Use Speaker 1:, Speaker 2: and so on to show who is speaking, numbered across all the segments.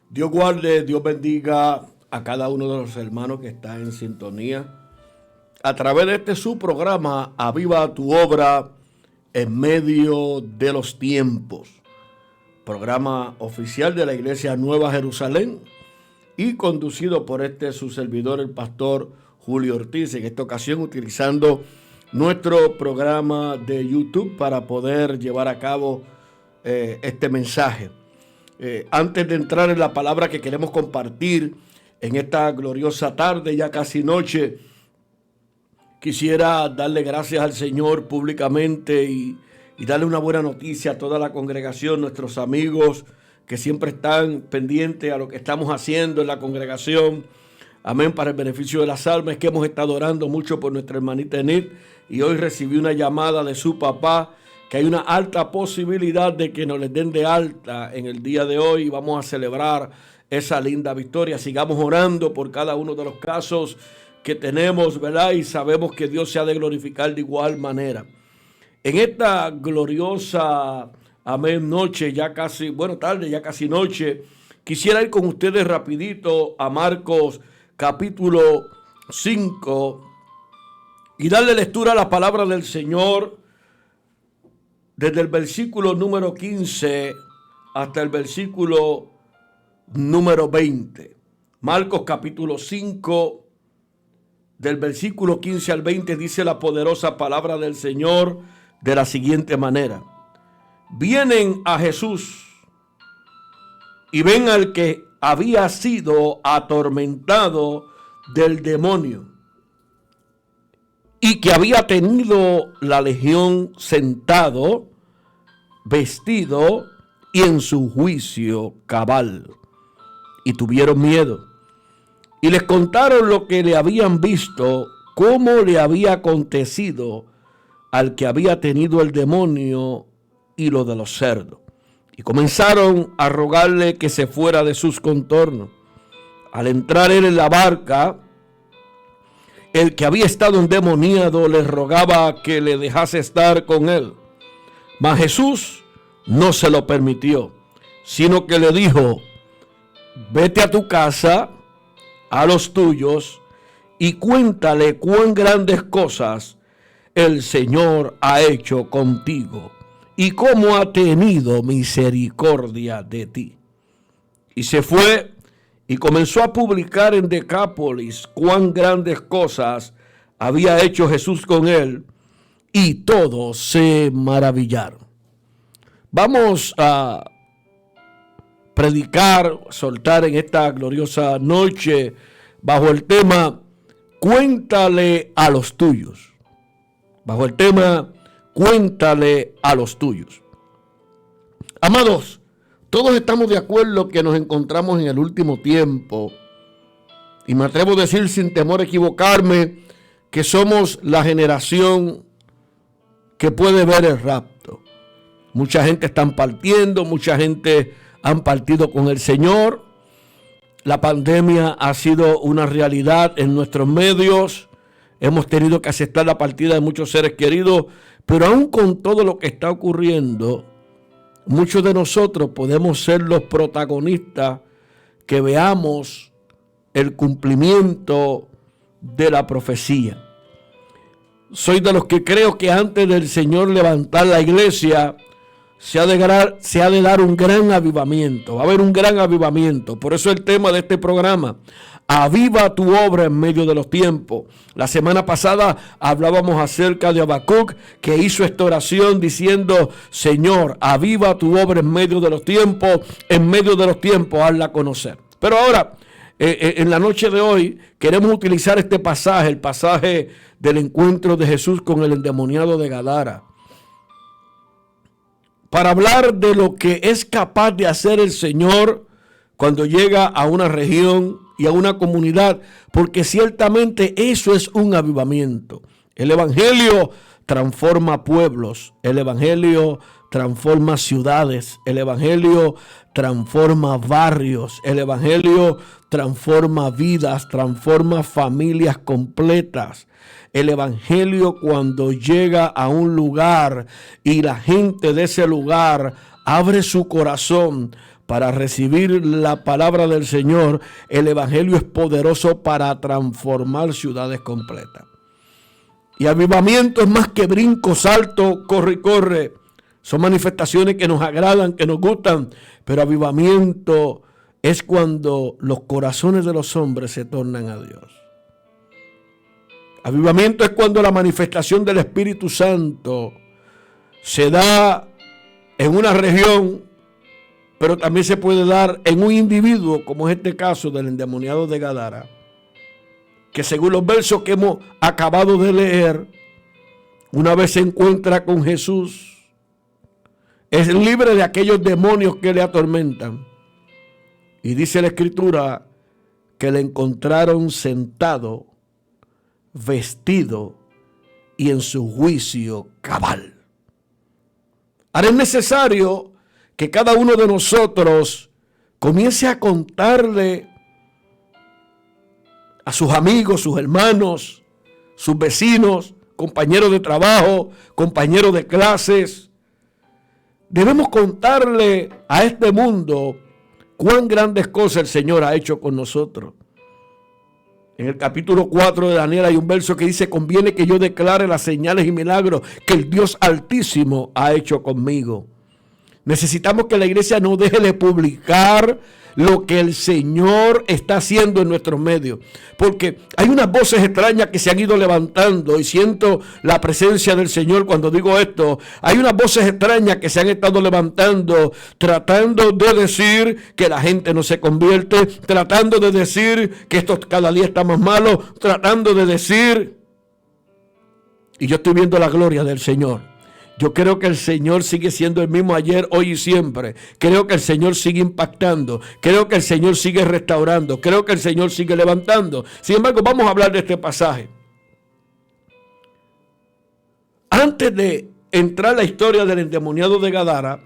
Speaker 1: Dios guarde, Dios bendiga a cada uno de los hermanos que está en sintonía. A través de este su programa, Aviva tu obra en medio de los tiempos. Programa oficial de la Iglesia Nueva Jerusalén y conducido por su servidor, el pastor Julio Ortiz. En esta ocasión utilizando nuestro programa de YouTube para poder llevar a cabo este mensaje. Antes de entrar en la palabra que queremos compartir en esta gloriosa tarde, ya casi noche, quisiera darle gracias al Señor públicamente y darle una buena noticia a toda la congregación, nuestros amigos que siempre están pendientes a lo que estamos haciendo en la congregación. Amén, para el beneficio de las almas. Es que hemos estado orando mucho por nuestra hermanita Enid y hoy recibí una llamada de su papá que hay una alta posibilidad de que nos les den de alta en el día de hoy y vamos a celebrar esa linda victoria. Sigamos orando por cada uno de los casos que tenemos, ¿verdad? Y sabemos que Dios se ha de glorificar de igual manera. En esta gloriosa, amén, noche, ya casi, tarde, ya casi noche, quisiera ir con ustedes rapidito a Marcos capítulo 5 y darle lectura a la palabra del Señor desde el versículo número 15 hasta el versículo número 20. Marcos capítulo 5, del versículo 15 al 20, dice la poderosa palabra del Señor de la siguiente manera. Vienen a Jesús y ven al que había sido atormentado del demonio y que había tenido la legión sentado, vestido y en su juicio cabal. Y tuvieron miedo. Y les contaron lo que le habían visto, cómo le había acontecido al que había tenido el demonio y lo de los cerdos. Y comenzaron a rogarle que se fuera de sus contornos. Al entrar él en la barca, el que había estado endemoniado le rogaba que le dejase estar con él. Mas Jesús no se lo permitió, sino que le dijo: vete a tu casa, a los tuyos, y cuéntale cuán grandes cosas el Señor ha hecho contigo y cómo ha tenido misericordia de ti. Y se fue y comenzó a publicar en Decápolis cuán grandes cosas había hecho Jesús con él, y todos se maravillaron. Vamos a predicar, soltar en esta gloriosa noche bajo el tema Cuéntale a los tuyos. Bajo el tema Cuéntale a los tuyos. Amados, todos estamos de acuerdo que nos encontramos en el último tiempo, y me atrevo a decir sin temor a equivocarme que somos la generación que puede ver el rapto. Mucha gente está partiendo, mucha gente han partido con el Señor. La pandemia ha sido una realidad en nuestros medios. Hemos tenido que aceptar la partida de muchos seres queridos, pero aún con todo lo que está ocurriendo, muchos de nosotros podemos ser los protagonistas que veamos el cumplimiento de la profecía. Soy de los que creo que antes del Señor levantar la iglesia, se ha de dar un gran avivamiento. Va a haber un gran avivamiento. Por eso el tema de este programa: aviva tu obra en medio de los tiempos. La semana pasada hablábamos acerca de Habacuc, que hizo esta oración diciendo: Señor, aviva tu obra en medio de los tiempos, hazla conocer. Pero ahora, en la noche de hoy, queremos utilizar este pasaje, el pasaje del encuentro de Jesús con el endemoniado de Gadara, para hablar de lo que es capaz de hacer el Señor cuando llega a una región y a una comunidad, porque ciertamente eso es un avivamiento. El Evangelio transforma pueblos, el Evangelio transforma ciudades, el Evangelio transforma barrios, el Evangelio transforma vidas, transforma familias completas. El Evangelio, cuando llega a un lugar y la gente de ese lugar abre su corazón para recibir la palabra del Señor, el evangelio es poderoso para transformar ciudades completas. Y avivamiento es más que brinco, salto, corre y corre. Son manifestaciones que nos agradan, que nos gustan, pero avivamiento es cuando los corazones de los hombres se tornan a Dios. Avivamiento es cuando la manifestación del Espíritu Santo se da en una región, pero también se puede dar en un individuo, como es este caso del endemoniado de Gadara, que según los versos que hemos acabado de leer, una vez se encuentra con Jesús, es libre de aquellos demonios que le atormentan. Y dice la Escritura que le encontraron sentado, vestido y en su juicio cabal. Ahora es necesario que cada uno de nosotros comience a contarle a sus amigos, sus hermanos, sus vecinos, compañeros de trabajo, compañeros de clases. Debemos contarle a este mundo cuán grandes cosas el Señor ha hecho con nosotros. En el capítulo 4 de Daniel hay un verso que dice: conviene que yo declare las señales y milagros que el Dios Altísimo ha hecho conmigo. Necesitamos que la iglesia no deje de publicar lo que el Señor está haciendo en nuestros medios, porque hay unas voces extrañas que se han ido levantando, y siento la presencia del Señor cuando digo esto. Hay unas voces extrañas que se han estado levantando, tratando de decir que la gente no se convierte, tratando de decir que esto cada día está más malo, tratando de decir, y yo estoy viendo la gloria del Señor. Yo creo que el Señor sigue siendo el mismo ayer, hoy y siempre. Creo que el Señor sigue impactando. Creo que el Señor sigue restaurando. Creo que el Señor sigue levantando. Sin embargo, vamos a hablar de este pasaje. Antes de entrar a la historia del endemoniado de Gadara,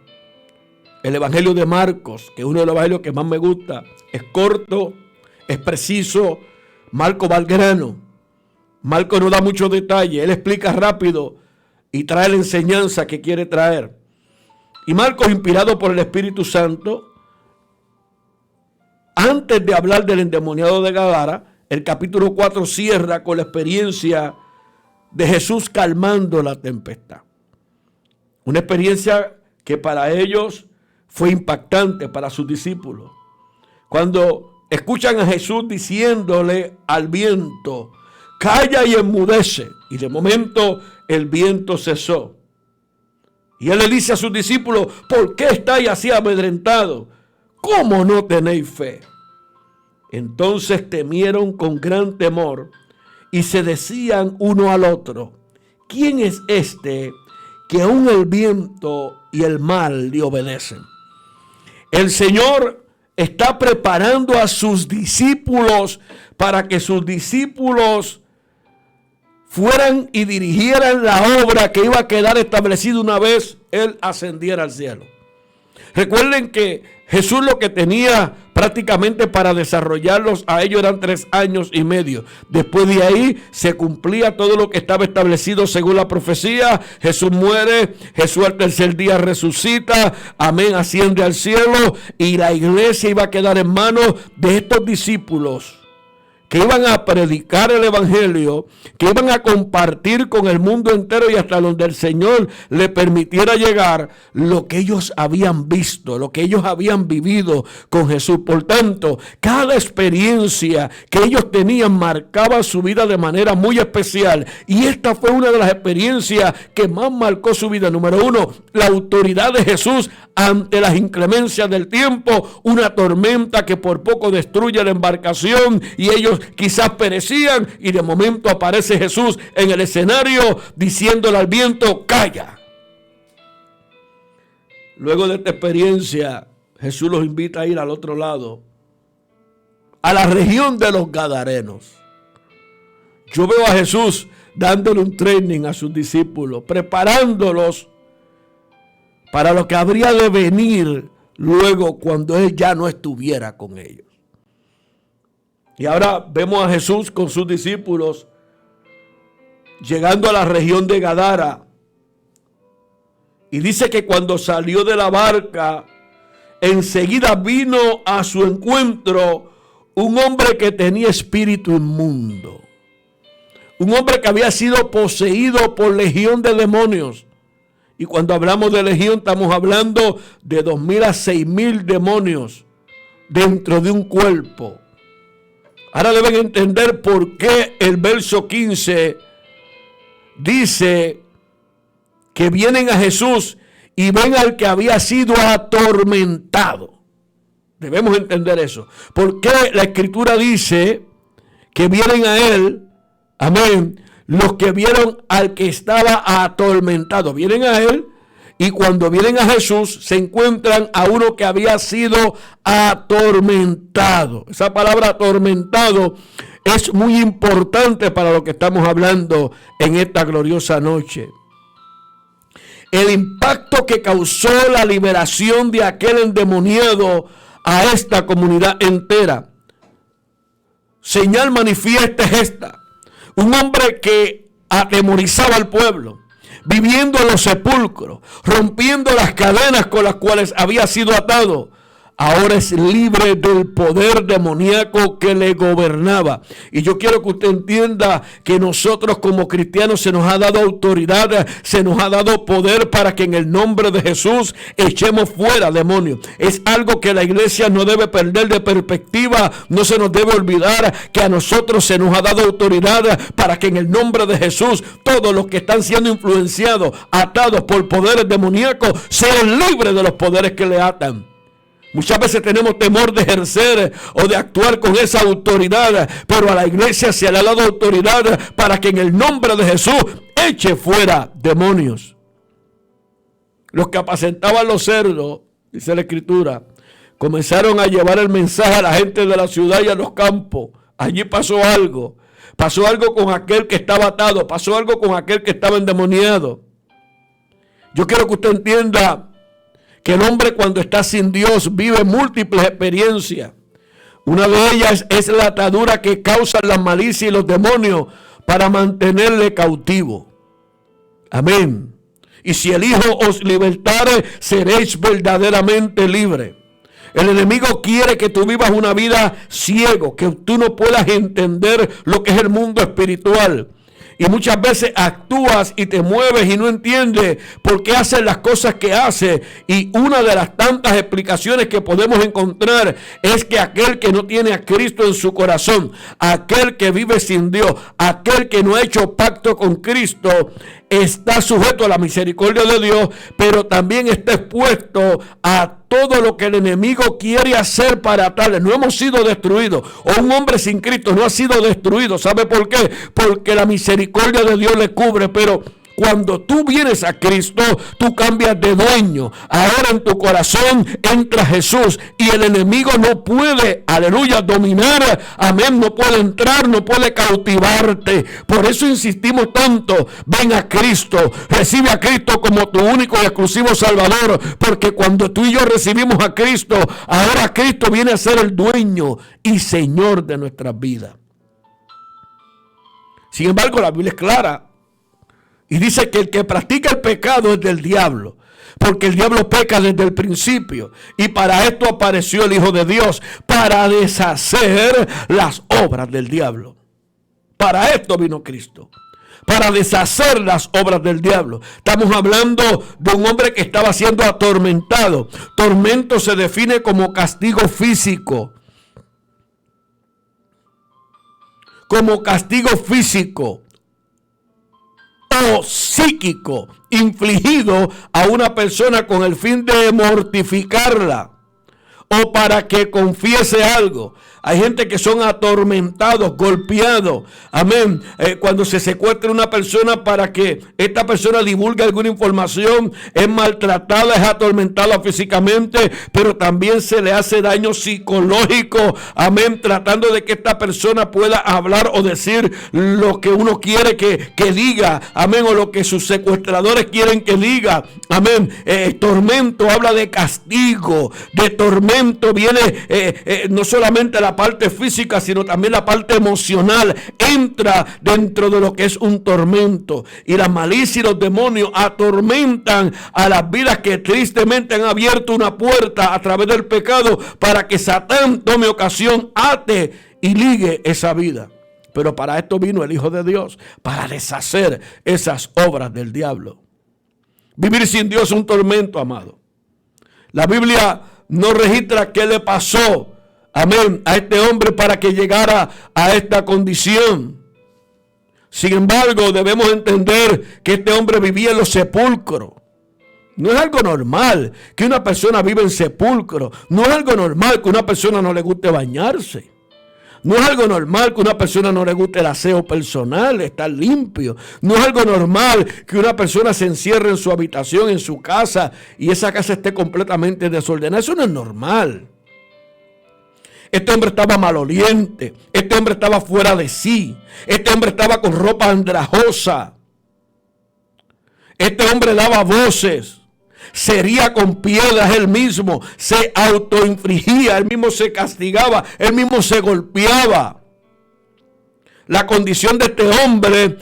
Speaker 1: el Evangelio de Marcos, que es uno de los evangelios que más me gusta, es corto, es preciso. Marcos va al grano. Marcos no da muchos detalles. Él explica rápido y trae la enseñanza que quiere traer. Y Marcos, inspirado por el Espíritu Santo, antes de hablar del endemoniado de Gadara, el capítulo 4 cierra con la experiencia de Jesús calmando la tempestad. Una experiencia que para ellos fue impactante, para sus discípulos. Cuando escuchan a Jesús diciéndole al viento: calla y enmudece. Y de momento el viento cesó. Y él le dice a sus discípulos: ¿por qué estáis así amedrentados? ¿Cómo no tenéis fe? Entonces temieron con gran temor y se decían uno al otro: ¿quién es este que aún el viento y el mar le obedecen? El Señor está preparando a sus discípulos para que sus discípulos fueran y dirigieran la obra que iba a quedar establecida una vez Él ascendiera al cielo. Recuerden que Jesús lo que tenía prácticamente para desarrollarlos a ellos eran 3 años y medio. Después de ahí se cumplía todo lo que estaba establecido según la profecía. Jesús muere, Jesús al tercer día resucita, amén, asciende al cielo, y la iglesia iba a quedar en manos de estos discípulos que iban a predicar el evangelio, que iban a compartir con el mundo entero y hasta donde el Señor le permitiera llegar lo que ellos habían visto, lo que ellos habían vivido con Jesús. Por tanto, cada experiencia que ellos tenían marcaba su vida de manera muy especial, y esta fue una de las experiencias que más marcó su vida. Número 1, la autoridad de Jesús ante las inclemencias del tiempo, una tormenta que por poco destruye la embarcación y ellos quizás perecían, y de momento aparece Jesús en el escenario diciéndole al viento: calla. Luego de esta experiencia, Jesús los invita a ir al otro lado, a la región de los Gadarenos. Yo veo a Jesús dándole un training a sus discípulos, preparándolos para lo que habría de venir luego cuando Él ya no estuviera con ellos. Y ahora vemos a Jesús con sus discípulos llegando a la región de Gadara. Y dice que cuando salió de la barca, enseguida vino a su encuentro un hombre que tenía espíritu inmundo. Un hombre que había sido poseído por legión de demonios. Y cuando hablamos de legión, estamos hablando de 2,000 a 6,000 demonios dentro de un cuerpo. Ahora deben entender por qué el verso 15 dice que vienen a Jesús y ven al que había sido atormentado. Debemos entender eso. ¿Por qué la Escritura dice que vienen a él? Amén. Los que vieron al que estaba atormentado. Vienen a él y cuando vienen a Jesús se encuentran a uno que había sido atormentado. Esa palabra atormentado es muy importante para lo que estamos hablando en esta gloriosa noche. El impacto que causó la liberación de aquel endemoniado a esta comunidad entera. Señal manifiesta es esta. Un hombre que atemorizaba al pueblo, viviendo en los sepulcros, rompiendo las cadenas con las cuales había sido atado, ahora es libre del poder demoníaco que le gobernaba. Y yo quiero que usted entienda que nosotros como cristianos se nos ha dado autoridad, se nos ha dado poder para que en el nombre de Jesús echemos fuera demonios. Es algo que la iglesia no debe perder de perspectiva. No se nos debe olvidar que a nosotros se nos ha dado autoridad para que en el nombre de Jesús todos los que están siendo influenciados, atados por poderes demoníacos, sean libres de los poderes que le atan. Muchas veces tenemos temor de ejercer o de actuar con esa autoridad, pero a la iglesia se le ha dado autoridad para que en el nombre de Jesús eche fuera demonios. Los que apacentaban los cerdos, dice la Escritura, comenzaron a llevar el mensaje a la gente de la ciudad y a los campos. Allí pasó algo con aquel que estaba atado, pasó algo con aquel que estaba endemoniado. Yo quiero que usted entienda que el hombre cuando está sin Dios vive múltiples experiencias. Una de ellas es la atadura que causan la malicia y los demonios para mantenerle cautivo. Amén. Y si el Hijo os libertare, seréis verdaderamente libres. El enemigo quiere que tú vivas una vida ciego, que tú no puedas entender lo que es el mundo espiritual. Y muchas veces actúas y te mueves y no entiendes por qué haces las cosas que haces. Y una de las tantas explicaciones que podemos encontrar es que aquel que no tiene a Cristo en su corazón, aquel que vive sin Dios, aquel que no ha hecho pacto con Cristo, está sujeto a la misericordia de Dios, pero también está expuesto a todo lo que el enemigo quiere hacer para atarle. No hemos sido destruidos. O un hombre sin Cristo no ha sido destruido. ¿Sabe por qué? Porque la misericordia de Dios le cubre. Pero cuando tú vienes a Cristo, tú cambias de dueño. Ahora en tu corazón entra Jesús y el enemigo no puede, aleluya, dominar. Amén, no puede entrar, no puede cautivarte. Por eso insistimos tanto. Ven a Cristo, recibe a Cristo como tu único y exclusivo Salvador. Porque cuando tú y yo recibimos a Cristo, ahora Cristo viene a ser el dueño y Señor de nuestras vidas. Sin embargo, la Biblia es clara. Y dice que el que practica el pecado es del diablo, porque el diablo peca desde el principio. Y para esto apareció el Hijo de Dios, para deshacer las obras del diablo. Para esto vino Cristo, para deshacer las obras del diablo. Estamos hablando de un hombre que estaba siendo atormentado. Tormento se define como castigo físico. Como castigo físico o psíquico infligido a una persona con el fin de mortificarla o para que confiese algo. Hay gente que son atormentados, golpeados. Amén. Cuando se secuestra una persona para que esta persona divulgue alguna información, es maltratada, es atormentada físicamente, pero también se le hace daño psicológico. Amén. Tratando de que esta persona pueda hablar o decir lo que uno quiere que diga. Amén. O lo que sus secuestradores quieren que diga. Amén. Tormento habla de castigo, de tormento. tormento viene no solamente la parte física, sino también la parte emocional. Entra dentro de lo que es un tormento. Y la malicia y los demonios atormentan a las vidas que tristemente han abierto una puerta a través del pecado para que Satán tome ocasión, ate y ligue esa vida. Pero para esto vino el Hijo de Dios, para deshacer esas obras del diablo. Vivir sin Dios es un tormento, amado. La Biblia no registra qué le pasó, amén, a este hombre para que llegara a esta condición. Sin embargo, debemos entender que este hombre vivía en los sepulcros. No es algo normal que una persona viva en sepulcro. No es algo normal que una persona no le guste bañarse. No es algo normal que una persona no le guste el aseo personal, estar limpio. No es algo normal que una persona se encierre en su habitación, en su casa, y esa casa esté completamente desordenada. Eso no es normal. Este hombre estaba maloliente. Este hombre estaba fuera de sí. Este hombre estaba con ropa andrajosa. Este hombre daba voces. Se hería con piedras él mismo, se autoinfligía, él mismo se castigaba, él mismo se golpeaba. La condición de este hombre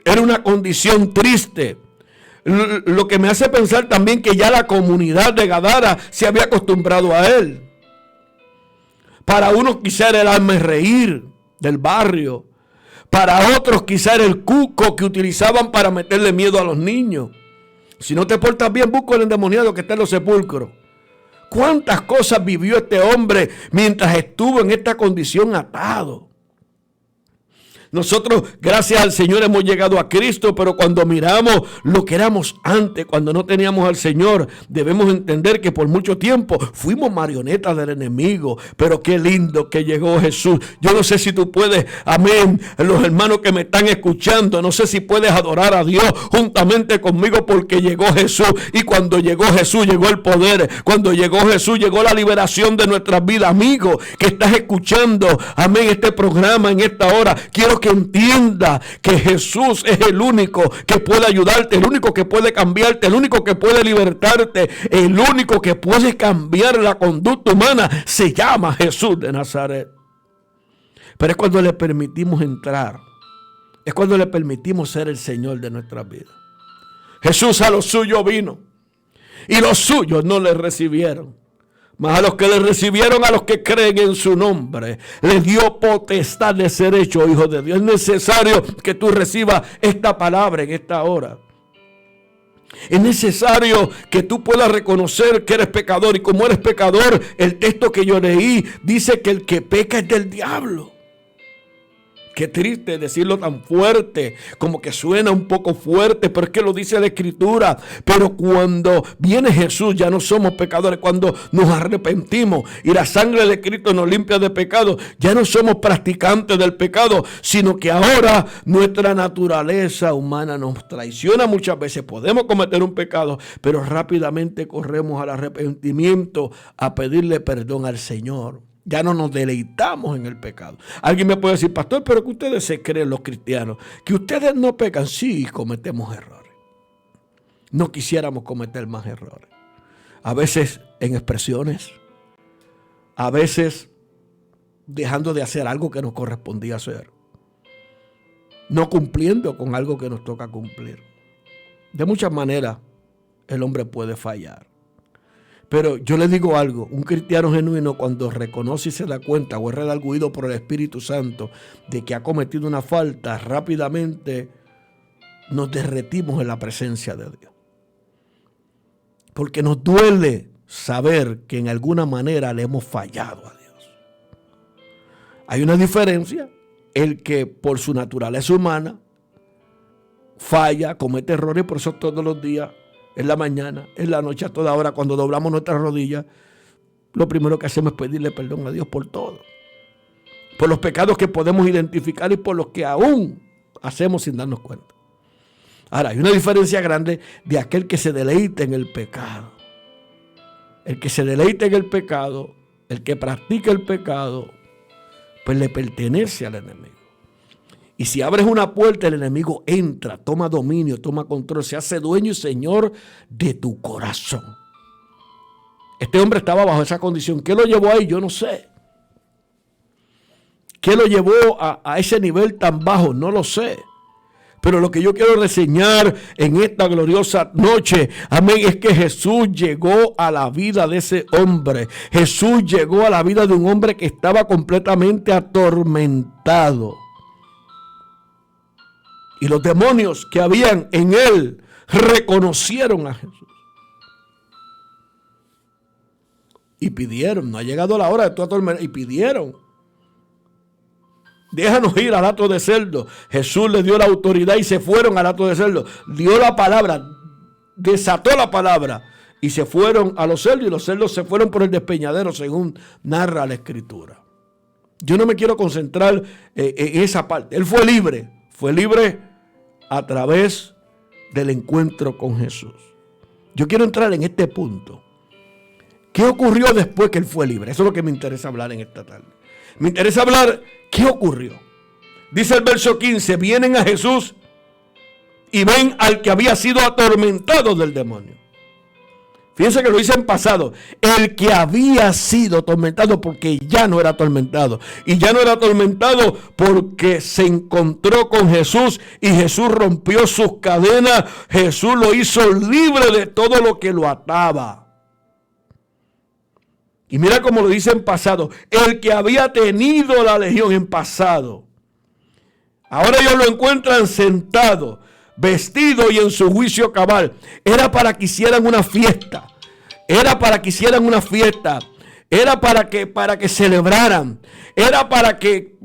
Speaker 1: era una condición triste. Lo que me hace pensar también que ya la comunidad de Gadara se había acostumbrado a él. Para unos quizá era el hazme reír del barrio. Para otros quizá era el cuco que utilizaban para meterle miedo a los niños. Si no te portas bien, busca el endemoniado que está en los sepulcros. ¿Cuántas cosas vivió este hombre mientras estuvo en esta condición atado? Nosotros, gracias al Señor, hemos llegado a Cristo, pero cuando miramos lo que éramos antes, cuando no teníamos al Señor, debemos entender que por mucho tiempo fuimos marionetas del enemigo. Pero qué lindo que llegó Jesús. Yo no sé si tú puedes, amén, los hermanos que me están escuchando, no sé si puedes adorar a Dios juntamente conmigo, porque llegó Jesús. Y cuando llegó Jesús, llegó el poder. Cuando llegó Jesús, llegó la liberación de nuestras vidas. Amigo, que estás escuchando, amén, este programa en esta hora, quiero que entienda que Jesús es el único que puede ayudarte, el único que puede cambiarte, el único que puede libertarte, el único que puede cambiar la conducta humana. Se llama Jesús de Nazaret. Pero es cuando le permitimos entrar, es cuando le permitimos ser el Señor de nuestras vidas. Jesús a los suyos vino y los suyos no le recibieron. Mas a los que le recibieron, a los que creen en su nombre, les dio potestad de ser hecho hijo de Dios. Es necesario que tú recibas esta palabra en esta hora. Es necesario que tú puedas reconocer que eres pecador. Y como eres pecador, el texto que yo leí dice que el que peca es del diablo. Qué triste decirlo tan fuerte, como que suena un poco fuerte, pero es que lo dice la Escritura. Pero cuando viene Jesús ya no somos pecadores. Cuando nos arrepentimos y la sangre de Cristo nos limpia de pecado, ya no somos practicantes del pecado, sino que ahora nuestra naturaleza humana nos traiciona muchas veces. Podemos cometer un pecado, pero rápidamente corremos al arrepentimiento, a pedirle perdón al Señor. Ya no nos deleitamos en el pecado. Alguien me puede decir, pastor, pero que ustedes se creen, los cristianos, que ustedes no pecan. Sí, cometemos errores. No quisiéramos cometer más errores. A veces en expresiones, a veces dejando de hacer algo que nos correspondía hacer, no cumpliendo con algo que nos toca cumplir. De muchas maneras el hombre puede fallar. Pero yo le digo algo, un cristiano genuino cuando reconoce y se da cuenta o es redarguido por el Espíritu Santo de que ha cometido una falta, rápidamente nos derretimos en la presencia de Dios. Porque nos duele saber que en alguna manera le hemos fallado a Dios. Hay una diferencia, el que por su naturaleza humana falla, comete errores, por eso todos los días, en la mañana, en la noche, a toda hora, cuando doblamos nuestras rodillas, lo primero que hacemos es pedirle perdón a Dios por todo. Por los pecados que podemos identificar y por los que aún hacemos sin darnos cuenta. Ahora, hay una diferencia grande de aquel que se deleita en el pecado. El que se deleita en el pecado, el que practica el pecado, pues le pertenece al enemigo. Y si abres una puerta, el enemigo entra, toma dominio, toma control, se hace dueño y señor de tu corazón. Este hombre estaba bajo esa condición. ¿Qué lo llevó ahí? Yo no sé. ¿Qué lo llevó a ese nivel tan bajo? No lo sé. Pero lo que yo quiero reseñar en esta gloriosa noche, amén, es que Jesús llegó a la vida de ese hombre. Jesús llegó a la vida de un hombre que estaba completamente atormentado. Y los demonios que habían en él reconocieron a Jesús. Y pidieron, no ha llegado la hora de tu atormento, y pidieron: déjanos ir al hato de cerdo. Jesús les dio la autoridad y se fueron al hato de cerdo. Dio la palabra, desató la palabra y se fueron a los cerdos, y los cerdos se fueron por el despeñadero, según narra la Escritura. Yo no me quiero concentrar en esa parte. Él fue libre a través del encuentro con Jesús. Yo quiero entrar en este punto. ¿Qué ocurrió después que él fue libre? Eso es lo que me interesa hablar en esta tarde. Me interesa hablar qué ocurrió. Dice el verso 15, vienen a Jesús y ven al que había sido atormentado del demonio. Fíjense que lo dice en pasado. El que había sido atormentado, porque ya no era atormentado. Y ya no era atormentado porque se encontró con Jesús y Jesús rompió sus cadenas. Jesús lo hizo libre de todo lo que lo ataba. Y mira cómo lo dice en pasado. El que había tenido la legión en pasado. Ahora ellos lo encuentran sentado, vestido y en su juicio cabal. Era para que hicieran una fiesta. Era para que hicieran una fiesta. Era para que celebraran. Era para que,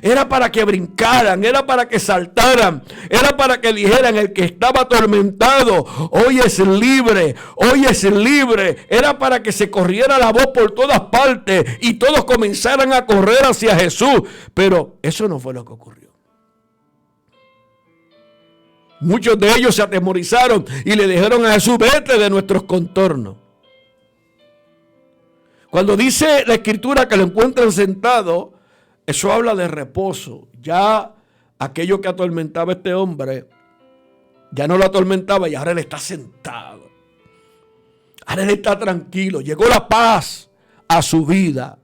Speaker 1: era para que brincaran. Era para que saltaran. Era para que dijeran: el que estaba atormentado hoy es libre. Hoy es libre. Era para que se corriera la voz por todas partes y todos comenzaran a correr hacia Jesús. Pero eso no fue lo que ocurrió. Muchos de ellos se atemorizaron y le dijeron a Jesús: vete de nuestros contornos. Cuando dice la Escritura que lo encuentran sentado, eso habla de reposo. Ya aquello que atormentaba a este hombre, ya no lo atormentaba y ahora él está sentado. Ahora él está tranquilo. Llegó la paz a su vida.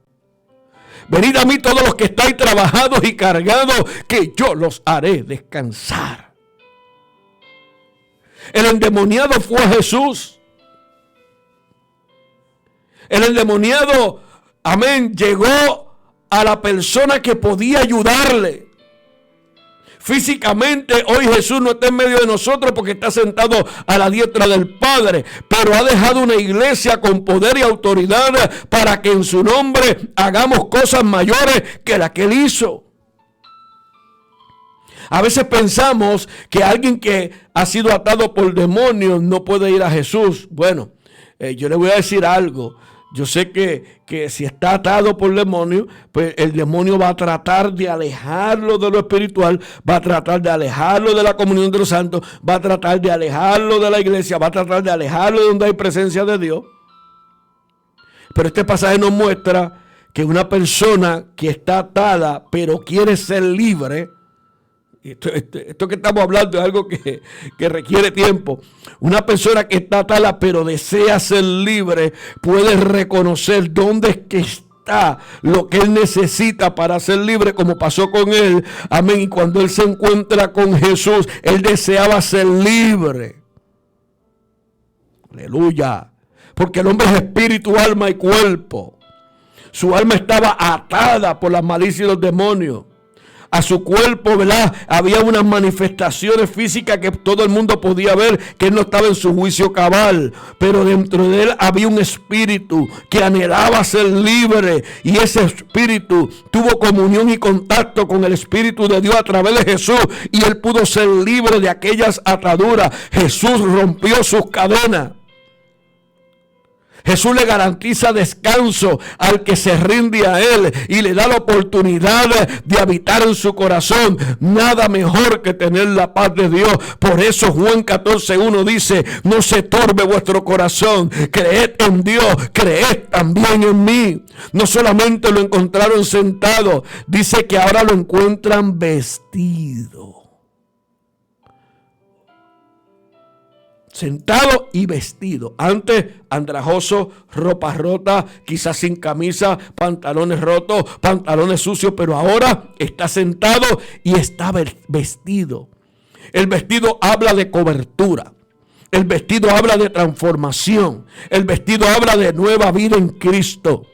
Speaker 1: Venid a mí todos los que estáis trabajados y cargados, que yo los haré descansar. El endemoniado fue a Jesús. El endemoniado, amén, llegó a la persona que podía ayudarle. Físicamente hoy Jesús no está en medio de nosotros porque está sentado a la diestra del Padre, pero ha dejado una iglesia con poder y autoridad para que en su nombre hagamos cosas mayores que las que él hizo. A veces pensamos que alguien que ha sido atado por demonios no puede ir a Jesús. Bueno, yo le voy a decir algo. Yo sé que si está atado por demonios, pues el demonio va a tratar de alejarlo de lo espiritual, va a tratar de alejarlo de la comunión de los santos, va a tratar de alejarlo de la iglesia, va a tratar de alejarlo de donde hay presencia de Dios. Pero este pasaje nos muestra que una persona que está atada pero quiere ser libre, esto que estamos hablando es algo que requiere tiempo. Una persona que está atada pero desea ser libre puede reconocer dónde es que está lo que él necesita para ser libre, como pasó con él. Amén. Y cuando él se encuentra con Jesús, él deseaba ser libre. Aleluya. Porque el hombre es espíritu, alma y cuerpo. Su alma estaba atada por las malicias de los demonios. A su cuerpo, ¿verdad? Había unas manifestaciones físicas que todo el mundo podía ver, que él no estaba en su juicio cabal. Pero dentro de él había un espíritu que anhelaba ser libre. Y ese espíritu tuvo comunión y contacto con el Espíritu de Dios a través de Jesús. Y él pudo ser libre de aquellas ataduras. Jesús rompió sus cadenas. Jesús le garantiza descanso al que se rinde a él y le da la oportunidad de habitar en su corazón. Nada mejor que tener la paz de Dios. Por eso Juan 14:1 dice: no se turbe vuestro corazón, creed en Dios, creed también en mí. No solamente lo encontraron sentado, dice que ahora lo encuentran vestido. Sentado y vestido. Antes andrajoso, ropa rota, quizás sin camisa, pantalones rotos, pantalones sucios, pero ahora está sentado y está vestido. El vestido habla de cobertura. El vestido habla de transformación. El vestido habla de nueva vida en Cristo.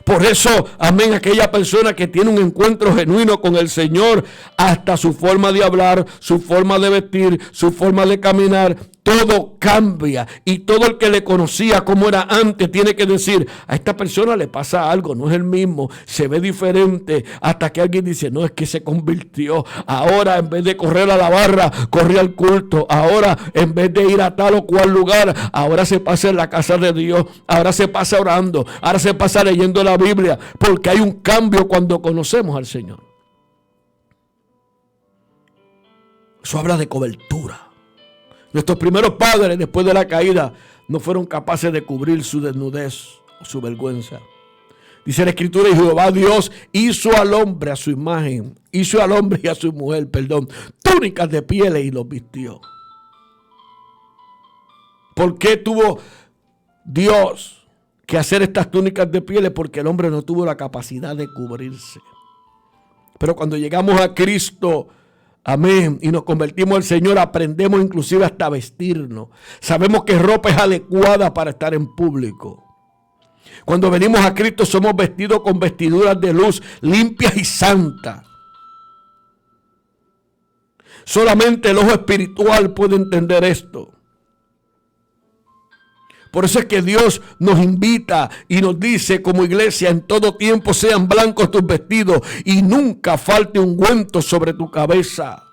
Speaker 1: Por eso, amén, aquella persona que tiene un encuentro genuino con el Señor, hasta su forma de hablar, su forma de vestir, su forma de caminar, todo cambia. Y todo el que le conocía como era antes tiene que decir, a esta persona le pasa algo, no es el mismo, se ve diferente. Hasta que alguien dice, no, es que se convirtió. Ahora en vez de correr a la barra, corre al culto. Ahora en vez de ir a tal o cual lugar, ahora se pasa en la casa de Dios. Ahora se pasa orando, ahora se pasa leyendo la Biblia, porque hay un cambio cuando conocemos al Señor. Eso habla de cobertura. Nuestros primeros padres, después de la caída, no fueron capaces de cubrir su desnudez o su vergüenza. Dice la Escritura, y Jehová Dios hizo al hombre a su imagen, hizo al hombre y a su mujer, túnicas de pieles y los vistió. ¿Por qué tuvo Dios que hacer estas túnicas de pieles? Porque el hombre no tuvo la capacidad de cubrirse. Pero cuando llegamos a Cristo, amén, y nos convertimos al Señor, aprendemos inclusive hasta vestirnos. Sabemos que ropa es adecuada para estar en público. Cuando venimos a Cristo somos vestidos con vestiduras de luz limpias y santas. Solamente el ojo espiritual puede entender esto. Por eso es que Dios nos invita y nos dice como iglesia, en todo tiempo sean blancos tus vestidos y nunca falte ungüento sobre tu cabeza.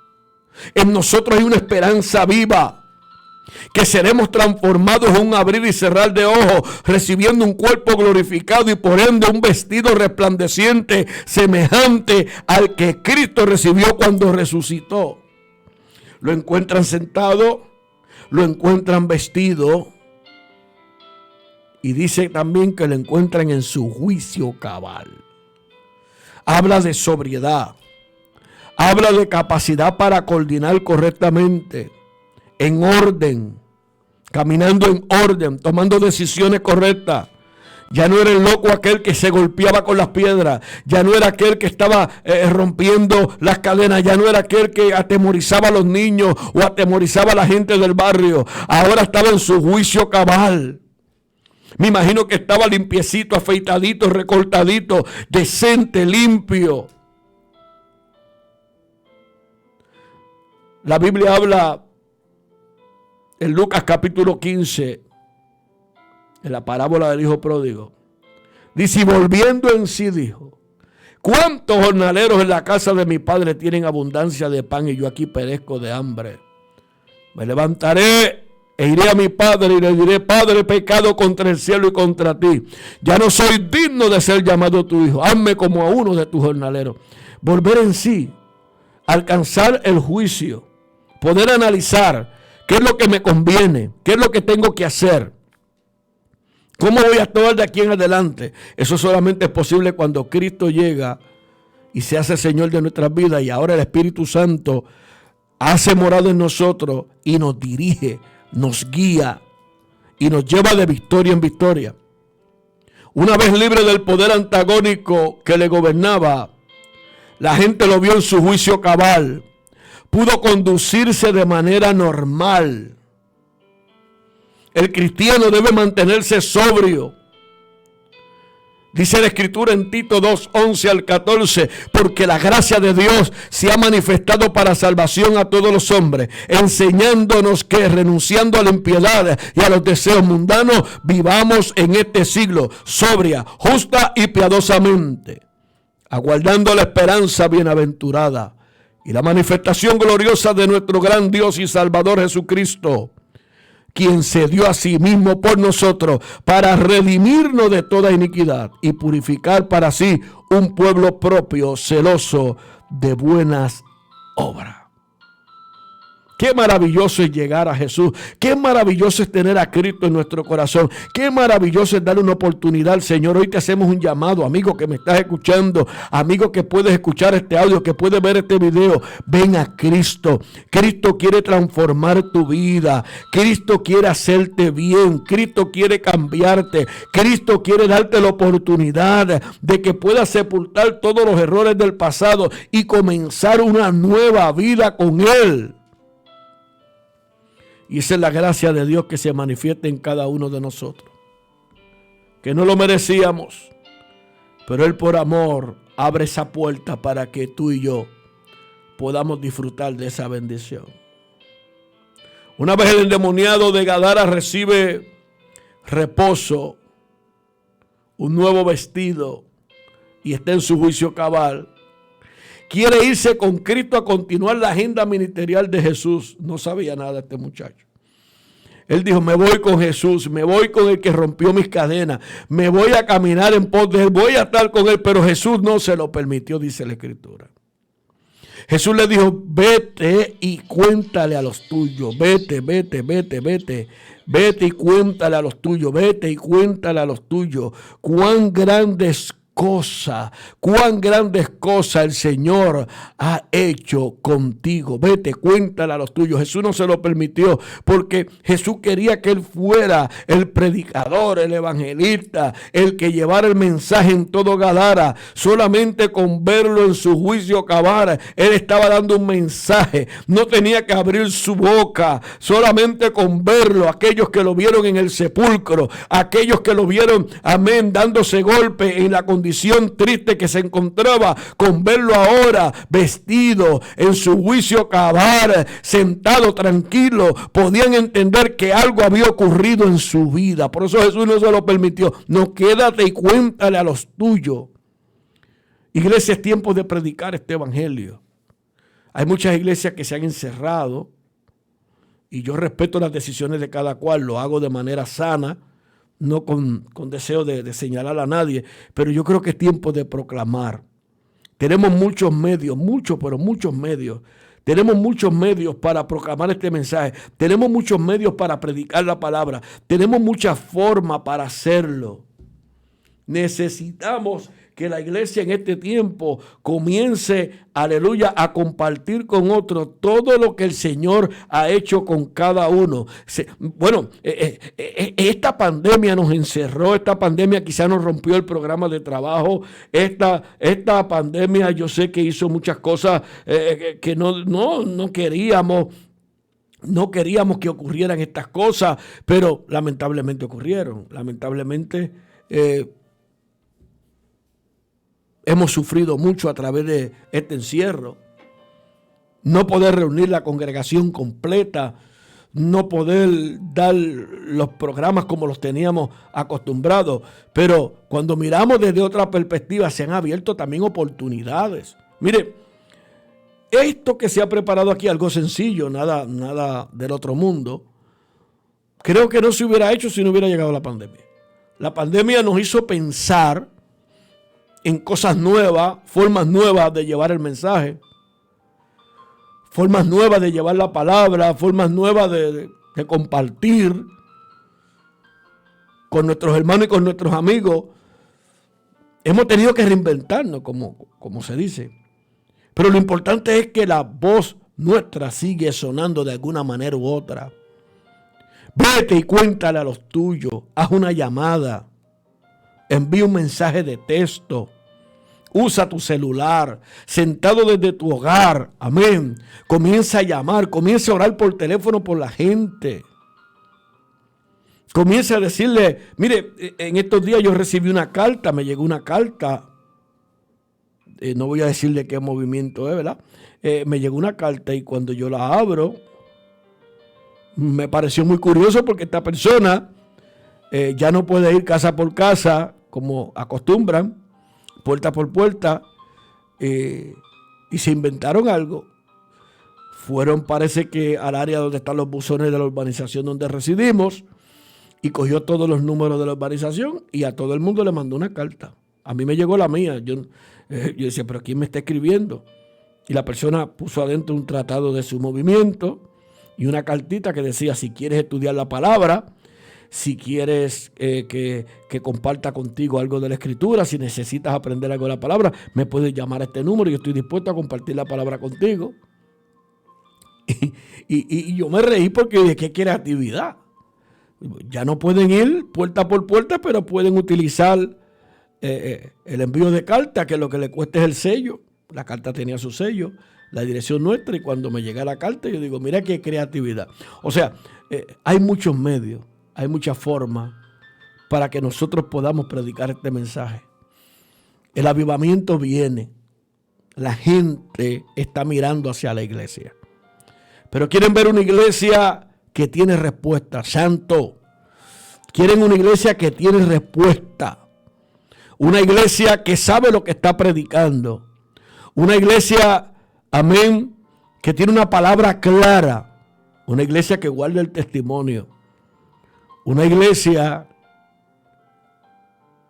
Speaker 1: En nosotros hay una esperanza viva, que seremos transformados en un abrir y cerrar de ojos, recibiendo un cuerpo glorificado y por ende un vestido resplandeciente, semejante al que Cristo recibió cuando resucitó. Lo encuentran sentado, lo encuentran vestido. Y dice también que lo encuentran en su juicio cabal. Habla de sobriedad. Habla de capacidad para coordinar correctamente. En orden. Caminando en orden. Tomando decisiones correctas. Ya no era el loco aquel que se golpeaba con las piedras. Ya no era aquel que estaba rompiendo las cadenas. Ya no era aquel que atemorizaba a los niños o atemorizaba a la gente del barrio. Ahora estaba en su juicio cabal. Me imagino que estaba limpiecito, afeitadito, recortadito, decente, limpio. La Biblia habla en Lucas capítulo 15, en la parábola del hijo pródigo. Dice, y volviendo en sí dijo, ¿cuántos jornaleros en la casa de mi padre tienen abundancia de pan y yo aquí perezco de hambre? Me levantaré e iré a mi padre y le diré, Padre, he pecado contra el cielo y contra ti. Ya no soy digno de ser llamado tu hijo. Hazme como a uno de tus jornaleros. Volver en sí, alcanzar el juicio, poder analizar qué es lo que me conviene, qué es lo que tengo que hacer, cómo voy a actuar de aquí en adelante. Eso solamente es posible cuando Cristo llega y se hace Señor de nuestras vidas y ahora el Espíritu Santo hace morada en nosotros y nos dirige, nos guía y nos lleva de victoria en victoria. Una vez libre del poder antagónico que le gobernaba, la gente lo vio en su juicio cabal. Pudo conducirse de manera normal. El cristiano debe mantenerse sobrio. Dice la Escritura en Tito 2, 11 al 14, porque la gracia de Dios se ha manifestado para salvación a todos los hombres, enseñándonos que renunciando a la impiedad y a los deseos mundanos, vivamos en este siglo sobria, justa y piadosamente, aguardando la esperanza bienaventurada y la manifestación gloriosa de nuestro gran Dios y Salvador Jesucristo, quien se dio a sí mismo por nosotros para redimirnos de toda iniquidad y purificar para sí un pueblo propio, celoso de buenas obras. Qué maravilloso es llegar a Jesús. Qué maravilloso es tener a Cristo en nuestro corazón. Qué maravilloso es darle una oportunidad al Señor. Hoy te hacemos un llamado, amigo que me estás escuchando, amigo que puedes escuchar este audio, que puedes ver este video. Ven a Cristo. Cristo quiere transformar tu vida. Cristo quiere hacerte bien. Cristo quiere cambiarte. Cristo quiere darte la oportunidad de que puedas sepultar todos los errores del pasado y comenzar una nueva vida con Él. Y esa es la gracia de Dios que se manifiesta en cada uno de nosotros. Que no lo merecíamos, pero Él por amor abre esa puerta para que tú y yo podamos disfrutar de esa bendición. Una vez el endemoniado de Gadara recibe reposo, un nuevo vestido y está en su juicio cabal, quiere irse con Cristo a continuar la agenda ministerial de Jesús. No sabía nada este muchacho. Él dijo, me voy con Jesús, me voy con el que rompió mis cadenas, me voy a caminar en pos de Él, voy a estar con Él, pero Jesús no se lo permitió, dice la Escritura. Jesús le dijo, vete y cuéntale a los tuyos, vete y cuéntale a los tuyos, vete y cuéntale a los tuyos, cuán grandes cosas el Señor ha hecho contigo. Vete, cuéntale a los tuyos. Jesús no se lo permitió porque Jesús quería que él fuera el predicador, el evangelista, el que llevara el mensaje en todo Gadara. Solamente con verlo en su juicio cabal, él estaba dando un mensaje. No tenía que abrir su boca. Solamente con verlo, aquellos que lo vieron en el sepulcro, aquellos que lo vieron, amén, dándose golpe en la condición triste que se encontraba, con verlo ahora vestido en su juicio cabal, sentado tranquilo, podían entender que algo había ocurrido en su vida. Por eso Jesús no se lo permitió. No, quédate y cuéntale a los tuyos. Iglesia, es tiempo de predicar este evangelio. Hay muchas iglesias que se han encerrado y yo respeto las decisiones de cada cual, lo hago de manera sana, no con deseo de señalar a nadie, pero yo creo que es tiempo de proclamar. Tenemos muchos medios, muchos medios. Tenemos muchos medios para proclamar este mensaje. Tenemos muchos medios para predicar la palabra. Tenemos muchas formas para hacerlo. Necesitamos que la iglesia en este tiempo comience, aleluya, a compartir con otros todo lo que el Señor ha hecho con cada uno. Esta pandemia nos encerró, esta pandemia quizá nos rompió el programa de trabajo, esta pandemia yo sé que hizo muchas cosas que no queríamos. No queríamos que ocurrieran estas cosas, pero lamentablemente ocurrieron. Lamentablemente hemos sufrido mucho a través de este encierro. No poder reunir la congregación completa, no poder dar los programas como los teníamos acostumbrados. Pero cuando miramos desde otra perspectiva, se han abierto también oportunidades. Mire, esto que se ha preparado aquí, algo sencillo, nada del otro mundo, creo que no se hubiera hecho si no hubiera llegado la pandemia. La pandemia nos hizo pensar en cosas nuevas, formas nuevas de llevar el mensaje, formas nuevas de llevar la palabra, formas nuevas de compartir con nuestros hermanos y con nuestros amigos. Hemos tenido que reinventarnos, como se dice. Pero lo importante es que la voz nuestra sigue sonando de alguna manera u otra. Vete y cuéntale a los tuyos, haz una llamada. Envía un mensaje de texto. Usa tu celular, sentado desde tu hogar. Amén. Comienza a llamar, comienza a orar por teléfono por la gente. Comienza a decirle, mire, en estos días yo recibí una carta, me llegó una carta. No voy a decirle qué movimiento es, ¿verdad? Me llegó una carta y cuando yo la abro, me pareció muy curioso porque esta persona ya no puede ir casa por casa como acostumbran, puerta por puerta, y se inventaron algo. Fueron, parece que al área donde están los buzones de la urbanización donde residimos, y cogió todos los números de la urbanización y a todo el mundo le mandó una carta. A mí me llegó la mía. Yo decía, pero ¿quién me está escribiendo? Y la persona puso adentro un tratado de su movimiento y una cartita que decía: si quieres estudiar la palabra, si quieres que comparta contigo algo de la Escritura, si necesitas aprender algo de la palabra, me puedes llamar a este número y yo estoy dispuesto a compartir la palabra contigo. Y yo me reí porque dije: qué creatividad. Ya no pueden ir puerta por puerta, pero pueden utilizar el envío de carta, que lo que le cuesta es el sello. La carta tenía su sello, la dirección nuestra, y cuando me llega la carta yo digo: mira qué creatividad. O sea, hay muchos medios, hay muchas formas para que nosotros podamos predicar este mensaje. El avivamiento viene, la gente está mirando hacia la iglesia, pero quieren ver una iglesia que tiene respuesta. Santo, quieren una iglesia que tiene respuesta, una iglesia que sabe lo que está predicando, una iglesia, amén, que tiene una palabra clara, una iglesia que guarda el testimonio, una iglesia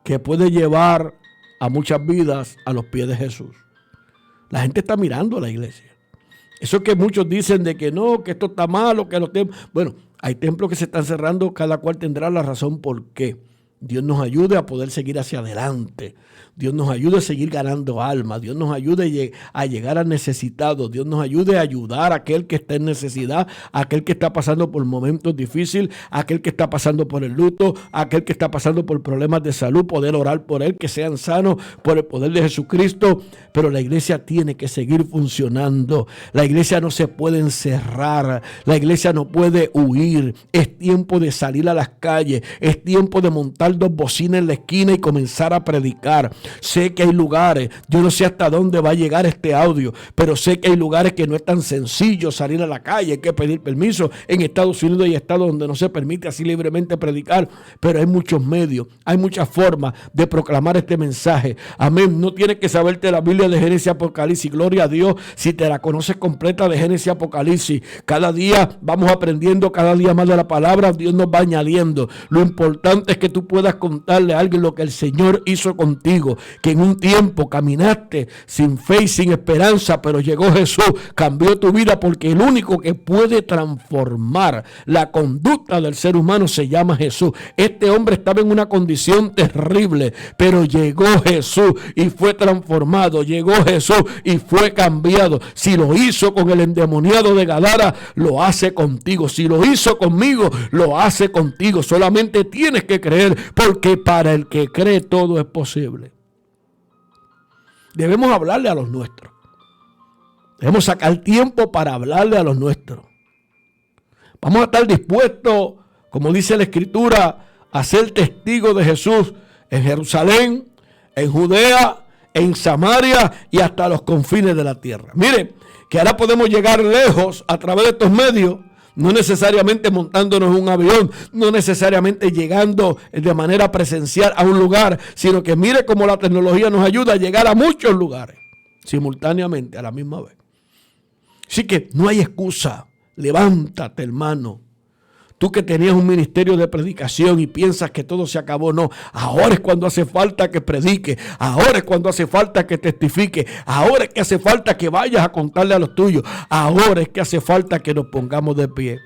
Speaker 1: que puede llevar a muchas vidas a los pies de Jesús. La gente está mirando a la iglesia. Eso que muchos dicen de que no, que esto está malo, que los templos... Bueno, hay templos que se están cerrando, cada cual tendrá la razón por qué. Dios nos ayude a poder seguir hacia adelante. Dios nos ayude a seguir ganando almas. Dios nos ayude a llegar al necesitado. Dios nos ayude a ayudar a aquel que está en necesidad, a aquel que está pasando por momentos difíciles, a aquel que está pasando por el luto, a aquel que está pasando por problemas de salud, poder orar por él, que sean sanos por el poder de Jesucristo. Pero la iglesia tiene que seguir funcionando. La iglesia no se puede encerrar. La iglesia no puede huir. Es tiempo de salir a las calles. Es tiempo de montar 2 bocinas en la esquina y comenzar a predicar. Sé que hay lugares, yo no sé hasta dónde va a llegar este audio, pero sé que hay lugares que no es tan sencillo salir a la calle, hay que pedir permiso. En Estados Unidos hay estados donde no se permite así libremente predicar, pero hay muchos medios, hay muchas formas de proclamar este mensaje. Amén. No tienes que saberte la Biblia de Génesis y Apocalipsis, gloria a Dios, si te la conoces completa de Génesis y Apocalipsis. Cada día vamos aprendiendo, cada día más de la palabra, Dios nos va añadiendo. Lo importante es que tú puedas contarle a alguien lo que el Señor hizo contigo, que en un tiempo caminaste sin fe y sin esperanza, pero llegó Jesús, cambió tu vida, porque el único que puede transformar la conducta del ser humano se llama Jesús. Este hombre estaba en una condición terrible, pero llegó Jesús y fue transformado, llegó Jesús y fue cambiado. Si lo hizo con el endemoniado de Gadara, lo hace contigo. Si lo hizo conmigo, lo hace contigo. Solamente tienes que creer, porque para el que cree todo es posible. Debemos hablarle a los nuestros. Debemos sacar tiempo para hablarle a los nuestros. Vamos a estar dispuestos, como dice la Escritura, a ser testigos de Jesús en Jerusalén, en Judea, en Samaria y hasta los confines de la tierra. Mire, que ahora podemos llegar lejos a través de estos medios. No necesariamente montándonos en un avión, no necesariamente llegando de manera presencial a un lugar, sino que mire cómo la tecnología nos ayuda a llegar a muchos lugares simultáneamente a la misma vez. Así que no hay excusa. Levántate, hermano. Tú que tenías un ministerio de predicación y piensas que todo se acabó, no. Ahora es cuando hace falta que predique. Ahora es cuando hace falta que testifique. Ahora es que hace falta que vayas a contarle a los tuyos. Ahora es que hace falta que nos pongamos de pie.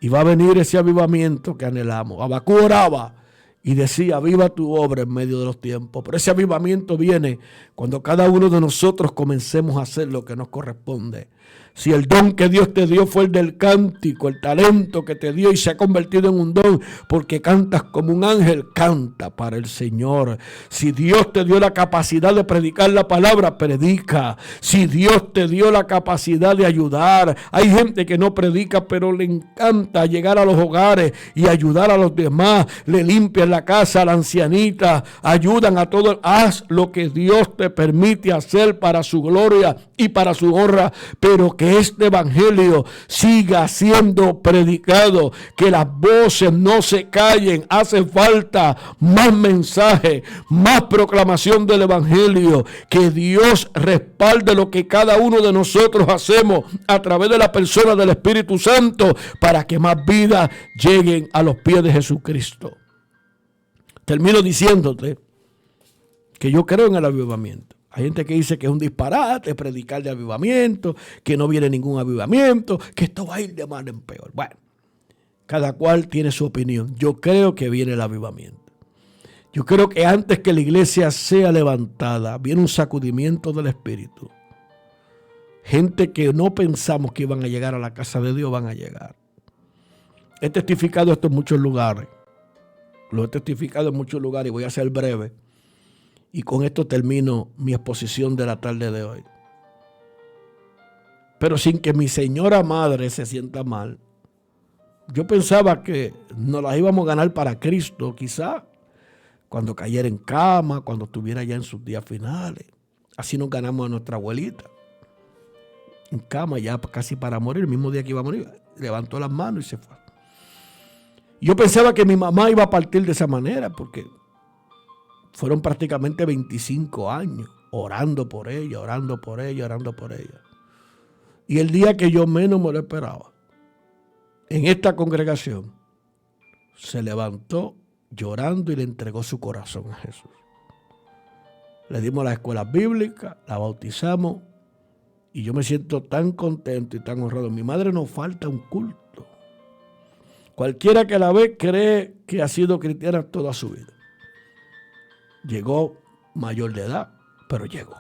Speaker 1: Y va a venir ese avivamiento que anhelamos. Habacuc oraba y decía: viva tu obra en medio de los tiempos. Pero ese avivamiento viene cuando cada uno de nosotros comencemos a hacer lo que nos corresponde. Si el don que Dios te dio fue el del cántico, el talento que te dio y se ha convertido en un don porque cantas como un ángel, canta para el Señor. Si Dios te dio la capacidad de predicar la palabra, predica. Si Dios te dio la capacidad de ayudar, hay gente que no predica pero le encanta llegar a los hogares y ayudar a los demás, le limpian la casa a la ancianita, ayudan a todos. Haz lo que Dios te permite hacer para su gloria y para su honra, pero que este evangelio siga siendo predicado, que las voces no se callen. Hace falta más mensaje, más proclamación del evangelio, que Dios respalde lo que cada uno de nosotros hacemos a través de la persona del Espíritu Santo, para que más vidas lleguen a los pies de Jesucristo. Termino diciéndote que yo creo en el avivamiento. Hay gente que dice que es un disparate predicar de avivamiento, que no viene ningún avivamiento, que esto va a ir de mal en peor. Bueno, cada cual tiene su opinión. Yo creo que viene el avivamiento. Yo creo que antes que la iglesia sea levantada, viene un sacudimiento del Espíritu. Gente que no pensamos que iban a llegar a la casa de Dios, van a llegar. He testificado esto en muchos lugares. Lo he testificado en muchos lugares y voy a ser breve. Y con esto termino mi exposición de la tarde de hoy. Pero sin que mi señora madre se sienta mal. Yo pensaba que nos las íbamos a ganar para Cristo, quizá cuando cayera en cama, cuando estuviera ya en sus días finales. Así nos ganamos a nuestra abuelita. En cama, ya casi para morir, el mismo día que iba a morir, levantó las manos y se fue. Yo pensaba que mi mamá iba a partir de esa manera, porque fueron prácticamente 25 años orando por ella, orando por ella, orando por ella. Y el día que yo menos me lo esperaba, en esta congregación, se levantó llorando y le entregó su corazón a Jesús. Le dimos las escuelas bíblicas, la bautizamos y yo me siento tan contento y tan honrado. Mi madre no falta un culto. Cualquiera que la ve cree que ha sido cristiana toda su vida. Llegó mayor de edad, pero llegó.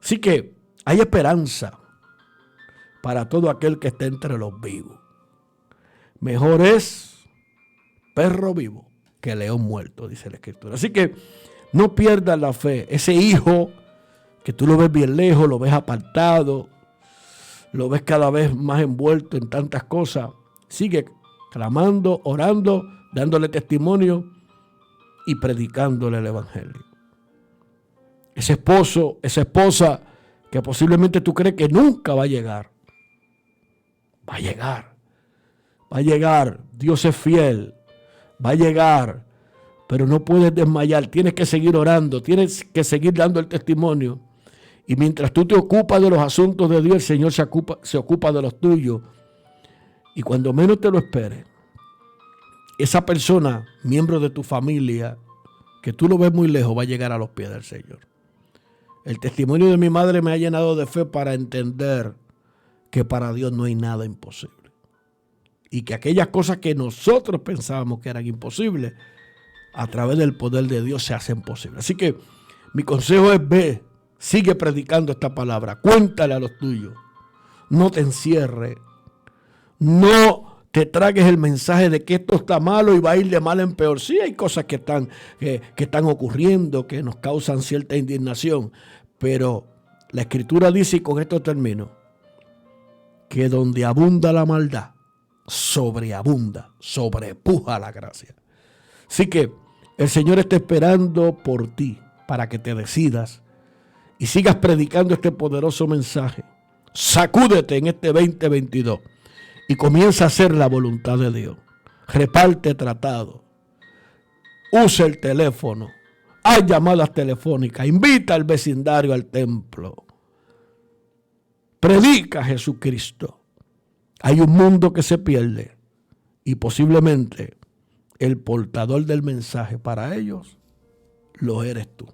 Speaker 1: Así que hay esperanza para todo aquel que esté entre los vivos. Mejor es perro vivo que león muerto, dice la Escritura. Así que no pierdas la fe. Ese hijo que tú lo ves bien lejos, lo ves apartado, lo ves cada vez más envuelto en tantas cosas, sigue clamando, orando, dándole testimonio y predicándole el evangelio. Ese esposo, esa esposa que posiblemente tú crees que nunca va a llegar, va a llegar. Va a llegar, Dios es fiel, va a llegar, pero no puedes desmayar, tienes que seguir orando, tienes que seguir dando el testimonio. Y mientras tú te ocupas de los asuntos de Dios, el Señor se ocupa de los tuyos. Y cuando menos te lo esperes, esa persona, miembro de tu familia, que tú lo ves muy lejos, va a llegar a los pies del Señor. El testimonio de mi madre me ha llenado de fe para entender que para Dios no hay nada imposible. Y que aquellas cosas que nosotros pensábamos que eran imposibles, a través del poder de Dios se hacen posibles. Así que mi consejo es: ve, sigue predicando esta palabra, cuéntale a los tuyos, no te encierres, no te tragues el mensaje de que esto está malo y va a ir de mal en peor. Sí, hay cosas que están ocurriendo, que nos causan cierta indignación, pero la Escritura dice, y con esto termino, que donde abunda la maldad, sobrepuja la gracia. Así que el Señor está esperando por ti para que te decidas y sigas predicando este poderoso mensaje. Sacúdete en este 2022 y comienza a hacer la voluntad de Dios. Reparte tratado, usa el teléfono, haz llamadas telefónicas, invita al vecindario al templo, predica a Jesucristo. Hay un mundo que se pierde y posiblemente el portador del mensaje para ellos lo eres tú.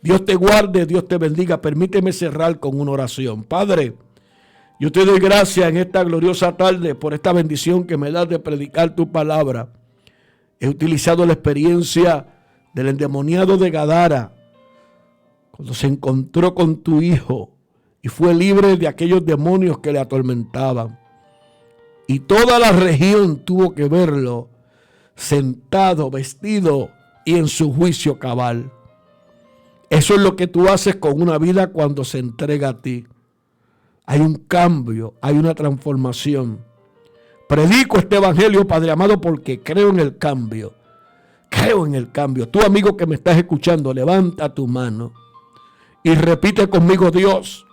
Speaker 1: Dios te guarde, Dios te bendiga. Permíteme cerrar con una oración. Padre, yo te doy gracias en esta gloriosa tarde por esta bendición que me das de predicar tu palabra. He utilizado la experiencia del endemoniado de Gadara cuando se encontró con tu hijo y fue libre de aquellos demonios que le atormentaban. Y toda la región tuvo que verlo sentado, vestido y en su juicio cabal. Eso es lo que tú haces con una vida cuando se entrega a ti. Hay un cambio, hay una transformación. Predico este evangelio, Padre amado, porque creo en el cambio. Creo en el cambio. Tú, amigo que me estás escuchando, levanta tu mano y repite conmigo: Dios,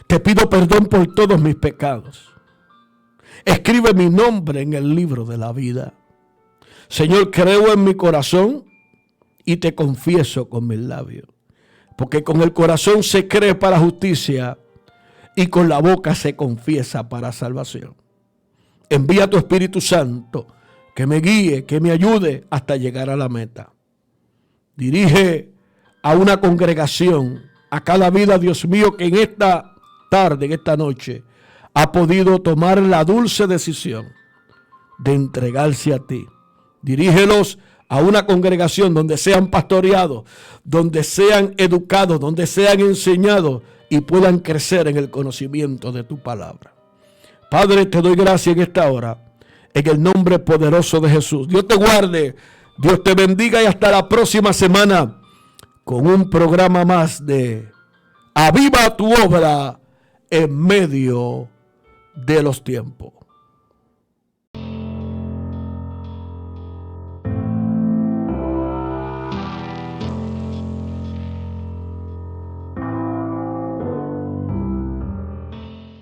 Speaker 1: te pido perdón por todos mis pecados. Escribe mi nombre en el libro de la vida. Señor, creo en mi corazón y te confieso con mis labios. Porque con el corazón se cree para justicia y con la boca se confiesa para salvación. Envía tu Espíritu Santo que me guíe, que me ayude hasta llegar a la meta. Dirige a una congregación, a cada vida, Dios mío, que en esta tarde, en esta noche, ha podido tomar la dulce decisión de entregarse a ti. Dirígelos a una congregación donde sean pastoreados, donde sean educados, donde sean enseñados y puedan crecer en el conocimiento de tu palabra. Padre, te doy gracias en esta hora, en el nombre poderoso de Jesús. Dios te guarde, Dios te bendiga y hasta la próxima semana con un programa más de Aviva tu obra en medio de los tiempos.